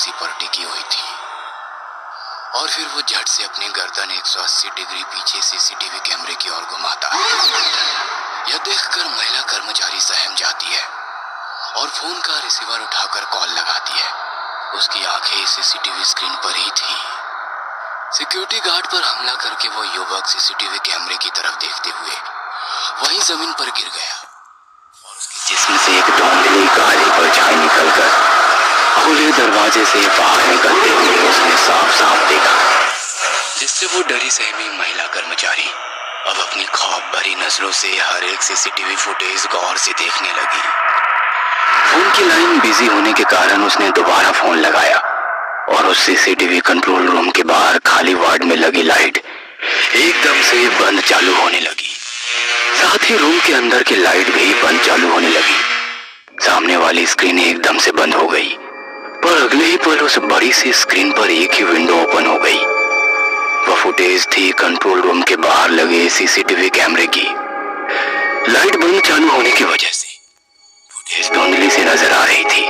कुर्सी पर टिकी हुई थी और फिर वो झट से अपनी गर्दन 180 डिग्री पीछे सीसीटीवी कैमरे की ओर घुमाता है। यह देखकर महिला कर्मचारी सहम जाती है और फोन का रिसीवर उठाकर कॉल लगाती है। उसकी आंखें सीसीटीवी स्क्रीन पर ही थी। सिक्योरिटी गार्ड पर हमला करके वो युवक सीसीटीवी कैमरे की तरफ देखते हुए वहीं जमीन पर गिर गया और उसके जिस्म से एक धुंधली काली परछाई निकलकर खुले दरवाजे से बाहर निकलते हुए उसने साफ साफ देखा, जिससे वो डरी सहमी महिला कर्मचारी अब अपनी खौफ भरी नजरों से हर एक सीसीटीवी फुटेज गौर से देखने लगी। फोन की लाइन बिजी होने के कारण उसने दोबारा फोन लगाया और उस सीसीटीवी कंट्रोल रूम के बाहर खाली वार्ड में लगी लाइट एकदम से बंद चालू होने लगी। साथ ही रूम के अंदर की लाइट भी बंद चालू होने लगी। सामने वाली स्क्रीन एकदम से बंद हो गई, पर अगले ही पल उस बड़ी सी स्क्रीन पर एक ही विंडो ओपन हो गई। वह फुटेज थी कंट्रोल रूम के बाहर लगे सीसीटीवी कैमरे की। लाइट बंद चालू होने की वजह से फुटेज धुंधली सी नजर आ रही थी।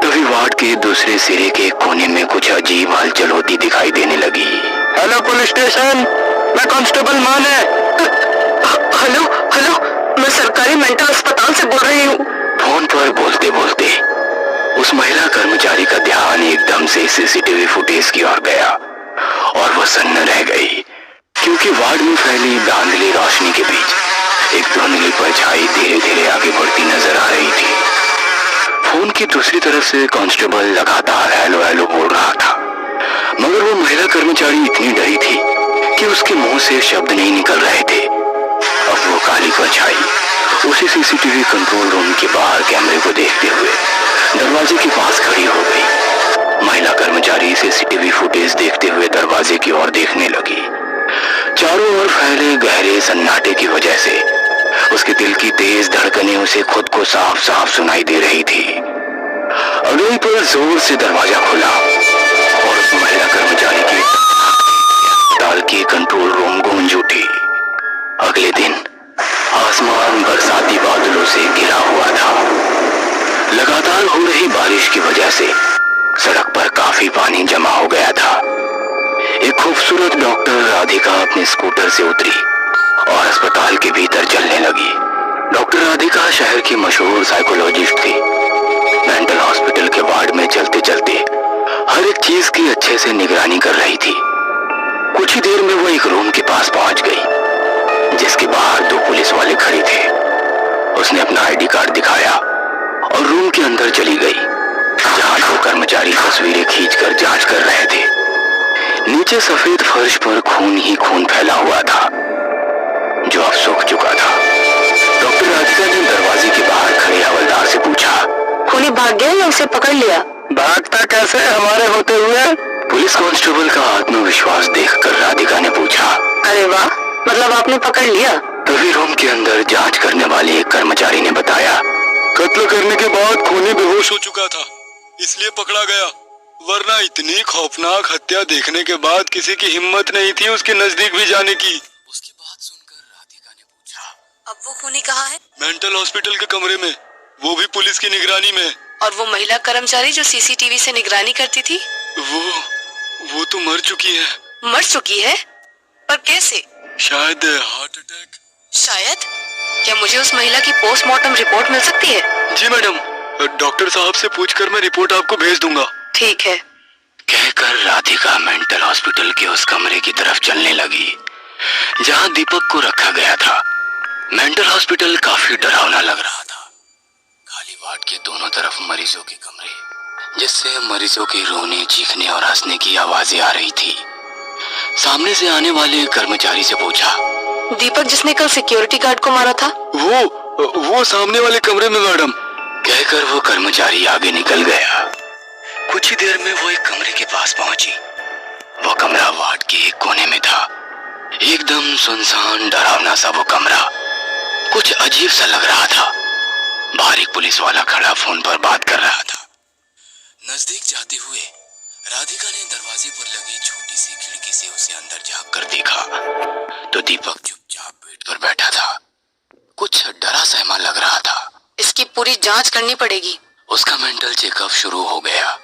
तभी वार्ड के दूसरे सिरे के कोने में कुछ अजीब हलचल होती दिखाई देने लगी। हेलो पुलिस स्टेशन, मैं कांस्टेबल मान है। हेलो हेलो, मैं सरकारी मेंटल अस्पताल से बोल रही हूँ। फोन पर बोलते बोलते उस महिला कर्मचारी का ध्यान एकदम से सीसीटीवी फुटेज की ओर गया और वह सन्न रह गई, क्योंकि वार्ड में फैली धांधली रोशनी के बीच एक धुंधली परछाई धीरे धीरे आगे बढ़ती नजर आ रही थी। फोन की दूसरी तरफ से कांस्टेबल लगातार हेलो हेलो बोल रहा था, मगर वो महिला कर्मचारी इतनी डरी थी कि उसके मुंह से शब्द नहीं निकल रहे थे। अब वो काली परछाई उसी सीसीटीवी कंट्रोल रूम के बाहर कैमरे को देखते हुए दरवाजे के पास खड़ी हो गई। महिला कर्मचारी सीसीटीवी फुटेज देखते हुए दरवाजे की ओर देखने लगी। चारों ओर फैले गहरे सन्नाटे की वजह से उसके दिल की तेज धड़कनें उसे खुद को साफ साफ सुनाई दे रही थी। अगले पल जोर से दरवाजा खुला और उस महिला कर्मचारी की अस्पताल के कंट्रोल रूम गूंज उठी। अगले दिन आसमान बरसाती बादलों से घिरा हुआ था। लगातार हो रही बारिश की वजह से सड़क पर काफी पानी जमा हो गया था। एक खूबसूरत डॉक्टर राधिका अपने स्कूटर से उतरी और अस्पताल के भीतर चलने लगी। डॉक्टर राधिका शहर की मशहूर साइकोलॉजिस्ट थी। मेंटल हॉस्पिटल के वार्ड में चलते चलते हर एक चीज की अच्छे से निगरानी कर रही थी। कुछ ही देर में वो एक रूम के पास पहुंच गई, जिसके बाहर 2 पुलिस वाले खड़े थे। उसने अपना आईडी कार्ड दिखाया और रूम के अंदर चली गई, जहां 2 कर्मचारी तस्वीरें खींचकर जांच कर रहे थे। नीचे सफेद फर्श पर खून ही खून फैला हुआ था, जो अब सूख चुका था। डॉक्टर राधिका ने दरवाजे के बाहर खड़े हवलदार से पूछा, खूनी भाग गया या उसे पकड़ लिया? भागता कैसे हमारे होते हुए? पुलिस कांस्टेबल का आत्मविश्वास देखकर राधिका ने पूछा। अरे वाह, मतलब आपने पकड़ लिया? तभी रूम के अंदर जांच करने वाले एक कर्मचारी ने बताया, कत्ल करने के बाद खूनी बेहोश हो चुका था, इसलिए पकड़ा गया, वरना इतनी खौफनाक हत्या देखने के बाद किसी की हिम्मत नहीं थी उसके नजदीक भी जाने की। उसकी बात सुनकर राधिका ने पूछा, अब वो खूनी कहाँ है? मेंटल हॉस्पिटल के कमरे में, वो भी पुलिस की निगरानी में। और वो महिला कर्मचारी जो सीसीटीवी से निगरानी करती थी? वो तो मर चुकी है। मर चुकी है? पर कैसे? शायद हार्ट अटैक। शायद? क्या मुझे उस महिला की पोस्टमार्टम रिपोर्ट मिल सकती है? जी मैडम, डॉक्टर साहब से पूछकर मैं रिपोर्ट आपको भेज दूंगा। ठीक है। कहकर राधिका मेंटल हॉस्पिटल के उस कमरे की तरफ चलने लगी, जहां दीपक को रखा गया था। मेंटल हॉस्पिटल काफी डरावना लग रहा था। खाली वार्ड के दोनों तरफ मरीजों के कमरे, जिससे मरीजों के रोने, चीखने और हंसने की आवाजें आ रही थी। सामने से आने वाले कर्मचारी से पूछा, दीपक जिसने कल सिक्योरिटी गार्ड को मारा था? वो सामने वाले कमरे में मैडम। कहकर वो कर्मचारी आगे निकल गया। कुछ ही देर में वो एक कमरे के पास पहुंची। वो कमरा वार्ड के एक कोने में था। एकदम सुनसान, डरावना सा वो कमरा कुछ अजीब सा लग रहा था। बाहर एक पुलिस वाला खड़ा फोन पर बात कर रहा था। नजदीक जाते हुए राधिका ने दरवाजे पर लगी छोटी सी खिड़की से उसे अंदर झांक कर देखा, तो दीपक चुपचाप बेड पर बैठा था। कुछ डरा सहमा लग रहा था। इसकी पूरी जांच करनी पड़ेगी। उसका मेंटल चेकअप शुरू हो गया।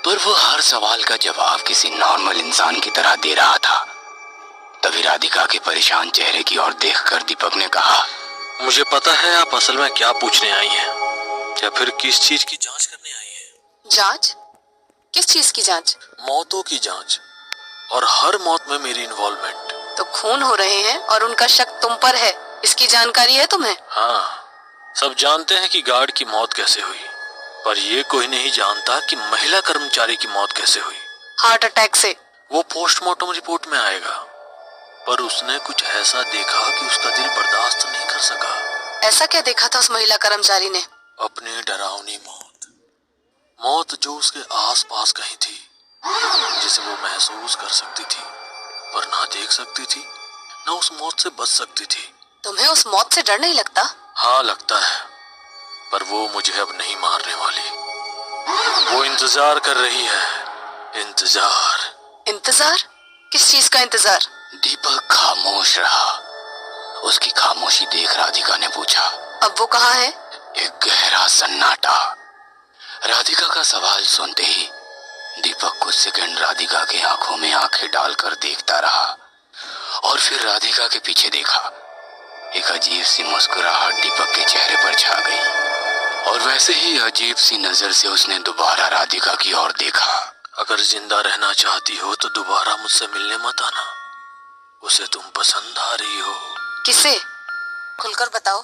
पर वो हर सवाल का जवाब किसी नॉर्मल इंसान की तरह दे रहा था। तभी राधिका के परेशान चेहरे की ओर देखकर दीपक ने कहा, मुझे पता है आप असल में क्या पूछने आई हैं, या फिर किस चीज की जांच करने आई हैं। जांच? किस चीज की जांच? मौतों की जांच, और हर मौत में मेरी इन्वॉल्वमेंट। तो खून हो रहे हैं और उनका शक तुम पर है, इसकी जानकारी है तुम्हें? हाँ, सब जानते हैं कि गार्ड की मौत कैसे हुई, पर ये कोई नहीं जानता कि महिला कर्मचारी की मौत कैसे हुई। हार्ट अटैक से। वो पोस्टमार्टम रिपोर्ट में आएगा, पर उसने कुछ ऐसा देखा कि उसका दिल बर्दाश्त नहीं कर सका। ऐसा क्या देखा था उस महिला कर्मचारी ने? अपनी डरावनी मौत जो उसके आसपास कहीं थी, जिसे वो महसूस कर सकती थी पर ना देख सकती थी, ना उस मौत से बच सकती थी। तुम्हें उस मौत से डर नहीं लगता? हाँ लगता है, पर वो मुझे अब नहीं मारने वाली। वो इंतजार कर रही है। इंतजार? किस चीज का इंतजार? दीपक खामोश रहा। उसकी खामोशी देख राधिका ने पूछा, अब वो कहाँ है? एक गहरा सन्नाटा। राधिका का सवाल सुनते ही दीपक कुछ सेकंड राधिका की आंखों में आंखें डालकर देखता रहा और फिर राधिका के पीछे देखा। एक अजीब सी मुस्कुराहट दीपक के चेहरे पर छा गई और वैसे ही अजीब सी नजर से उसने दोबारा राधिका की ओर देखा। अगर जिंदा रहना चाहती हो तो दोबारा मुझसे मिलने मत आना। उसे तुम पसंद आ रही हो। किसे? खुलकर बताओ,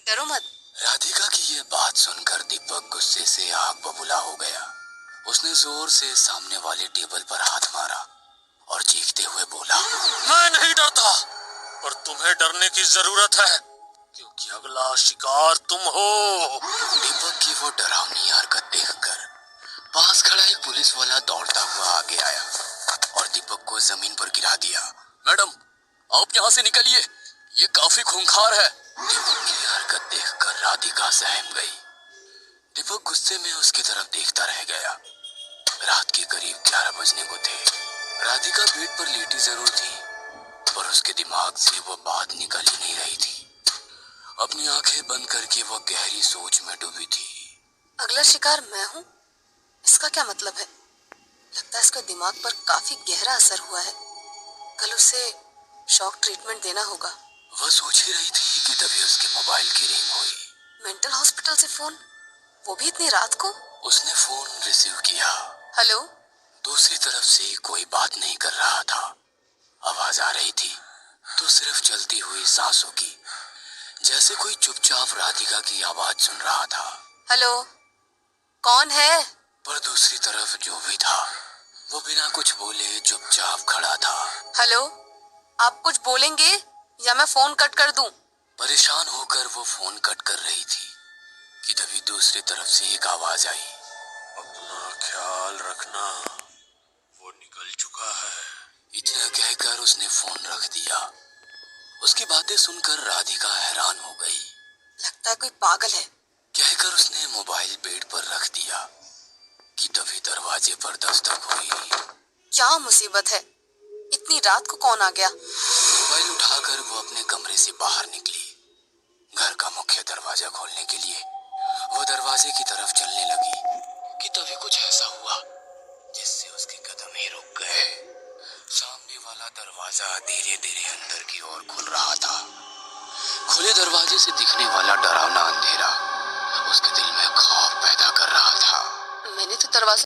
डरो मत। राधिका की ये बात सुनकर दीपक गुस्से से आग बबूला हो गया। उसने जोर से सामने वाले टेबल पर हाथ मारा और चीखते हुए बोला, मैं नहीं डरता, पर तुम्हें डरने की जरूरत है, क्योंकि अगला शिकार तुम हो। दीपक की वो डरावनी हरकत देखकर पास खड़ा एक पुलिस वाला दौड़ता हुआ आगे आया और दीपक को जमीन पर गिरा दिया। मैडम, आप यहाँ से निकलिए, ये काफी खूंखार है। दीपक की हरकत देखकर राधिका सहम गई। दीपक गुस्से में उसकी तरफ देखता रह गया। रात के करीब 11 बजने को थे। राधिका बेड पर लेटी जरूर थी, पर उसके दिमाग से वो बात निकल ही नहीं रही थी। अपनी आंखें बंद करके वो गहरी सोच में डूबी थी। अगला शिकार मैं हूँ? इसका क्या मतलब है? लगता है इसका दिमाग पर काफी गहरा असर हुआ है। कल उसे शॉक ट्रीटमेंट देना होगा। वह सोच ही रही थी कि तभी उसके मोबाइल की रिंग हुई। मेंटल हॉस्पिटल से फोन, वो भी इतनी रात को? उसने फोन रिसीव किया। हेलो? दूसरी तरफ से कोई बात नहीं कर रहा था। आवाज आ रही थी तो सिर्फ चलती हुई सांसों की, जैसे कोई चुपचाप राधिका की आवाज सुन रहा था। हेलो, कौन है? पर दूसरी तरफ जो भी था वो बिना कुछ बोले चुपचाप खड़ा था। हेलो, आप कुछ बोलेंगे या मैं फोन कट कर दूं? परेशान होकर वो फोन कट कर रही थी कि तभी दूसरी तरफ से एक आवाज आई, अपना ख्याल रखना, वो निकल चुका है। इतना कहकर उसने फोन रख दिया। उसकी बातें सुनकर राधिका हैरान हो गई। लगता है कोई पागल है। कहकर उसने मोबाइल बेड पर रख दिया कि तभी दरवाजे पर दस्तक हुई। क्या मुसीबत है? इतनी रात को कौन आ गया? मोबाइल उठाकर वो अपने कमरे से बाहर निकली। घर का मुख्य दरवाजा खोलने के लिए वो दरवाजे की तरफ चलने लगी कि तभी कुछ ऐसा हुआ जिससे उसके कदम ही रुक गए। सामने वाला दरवाजा धीरे धीरे अंदर की ओर खुल रहा था। खुले दरवाजे से दिखने वाला डरावना अंधेरा उसके दिल में खौफ पैदा कर रहा था। मैंने तो दरवाजा